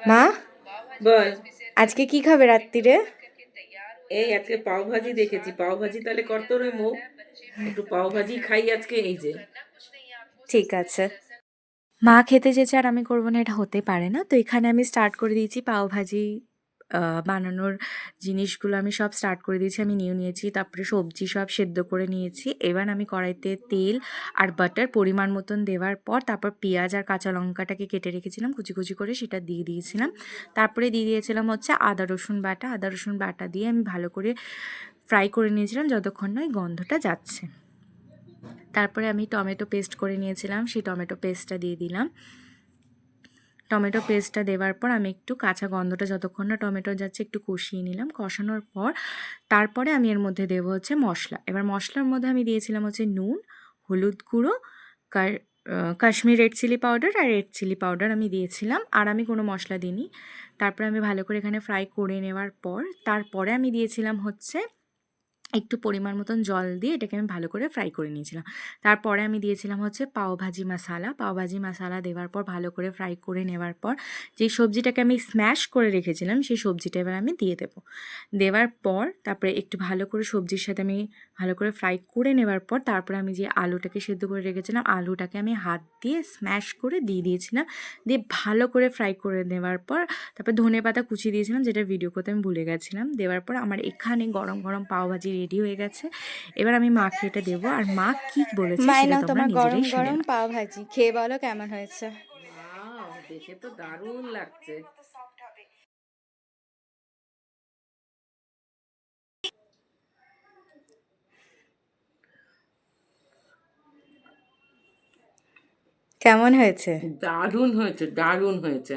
মা, বল। আজকে কি খাবে রাত্রিরে? এই আজকে পাও ভাজি দেখেছি, পাও ভাজি তাহলে কর তোর ওই মুখ, একটু পাও ভাজি খাই আজকে, এই যে। ঠিক আছে। মা খেতে চেয়েছে আর আমি করবো না, এটা হতে পারে না। তো এখানে আমি স্টার্ট করে দিয়েছি পাও ভাজি বানানোর জিনিসগুলো আমি সব স্টার্ট করে দিয়েছি। আমি নিয়েছি, তারপরে সবজি সব সেদ্ধ করে নিয়েছি। এবার আমি কড়াইতে তেল আর বাটার পরিমাণ মতন দেওয়ার পর তারপর পেঁয়াজ আর কাঁচা লঙ্কাটাকে কেটে রেখেছিলাম কুচি কুচি করে, সেটা দিয়ে দিয়েছিলাম। তারপরে দিয়ে দিয়েছিলাম হচ্ছে আদা রসুন বাটা দিয়ে আমি ভালো করে ফ্রাই করে নিয়েছিলাম যতক্ষণ না ওই গন্ধটা যাচ্ছে। তারপরে আমি টমেটো পেস্ট করে নিয়েছিলাম, সেই টমেটো পেস্টটা দিয়ে দিলাম। টমেটো পেস্টটা দেওয়ার পর আমি একটু কাঁচা গন্ধটা যতক্ষণ না টমেটো যাচ্ছে একটু কষিয়ে নিলাম। কষানোর পর তারপরে আমি এর মধ্যে দেবো হচ্ছে মশলা। এবার মশলার মধ্যে আমি দিয়েছিলাম হচ্ছে নুন, হলুদ গুঁড়ো, কাশ্মীর রেড চিলি পাউডার আর রেড চিলি পাউডার আমি দিয়েছিলাম, আর আমি কোনো মশলা দিইনি। তারপরে আমি ভালো করে এখানে ফ্রাই করে নেওয়ার পর তারপরে আমি দিয়েছিলাম হচ্ছে একটু পরিমাণ মতন জল দিয়ে এটাকে আমি ভালো করে ফ্রাই করে নিয়েছিলাম। তারপরে আমি দিয়েছিলাম হচ্ছে পাওভাজি মশালা দেওয়ার পর ভালো করে ফ্রাই করে নেওয়ার পর যেই সবজিটাকে আমি স্ম্যাশ করে রেখেছিলাম সেই সবজিটা এবার আমি দিয়ে দেবো। দেওয়ার পর তারপরে একটু ভালো করে সবজির সাথে আমি ভালো করে ফ্রাই করে নেওয়ার পর তারপরে আমি যে আলুটাকে সেদ্ধ করে রেখেছিলাম আলুটাকে আমি হাত দিয়ে স্ম্যাশ করে দিয়ে দিয়েছিলাম। দিয়ে ভালো করে ফ্রাই করে নেওয়ার পর তারপর ধনেপাতা কুচি দিয়েছিলাম, যেটা ভিডিও করতে আমি ভুলে গেছিলাম। দেওয়ার পর আমার এখানে গরম গরম পাওভাজি রেডি হয়ে গেছে। এবার আমি মাকে এটা দেবো, আর মা কি বলেছে মাই সেটা নাও তোমরা তোমার গরম নিজেরাই শুনে গরম নাও। পাও ভাজি, খেয়ে বলো কেমন হয়েছে। ওয়াও, দেখে তো দারুণ লাগছে। কেমন হয়েছে? দারুণ হয়েছে, দারুণ হয়েছে।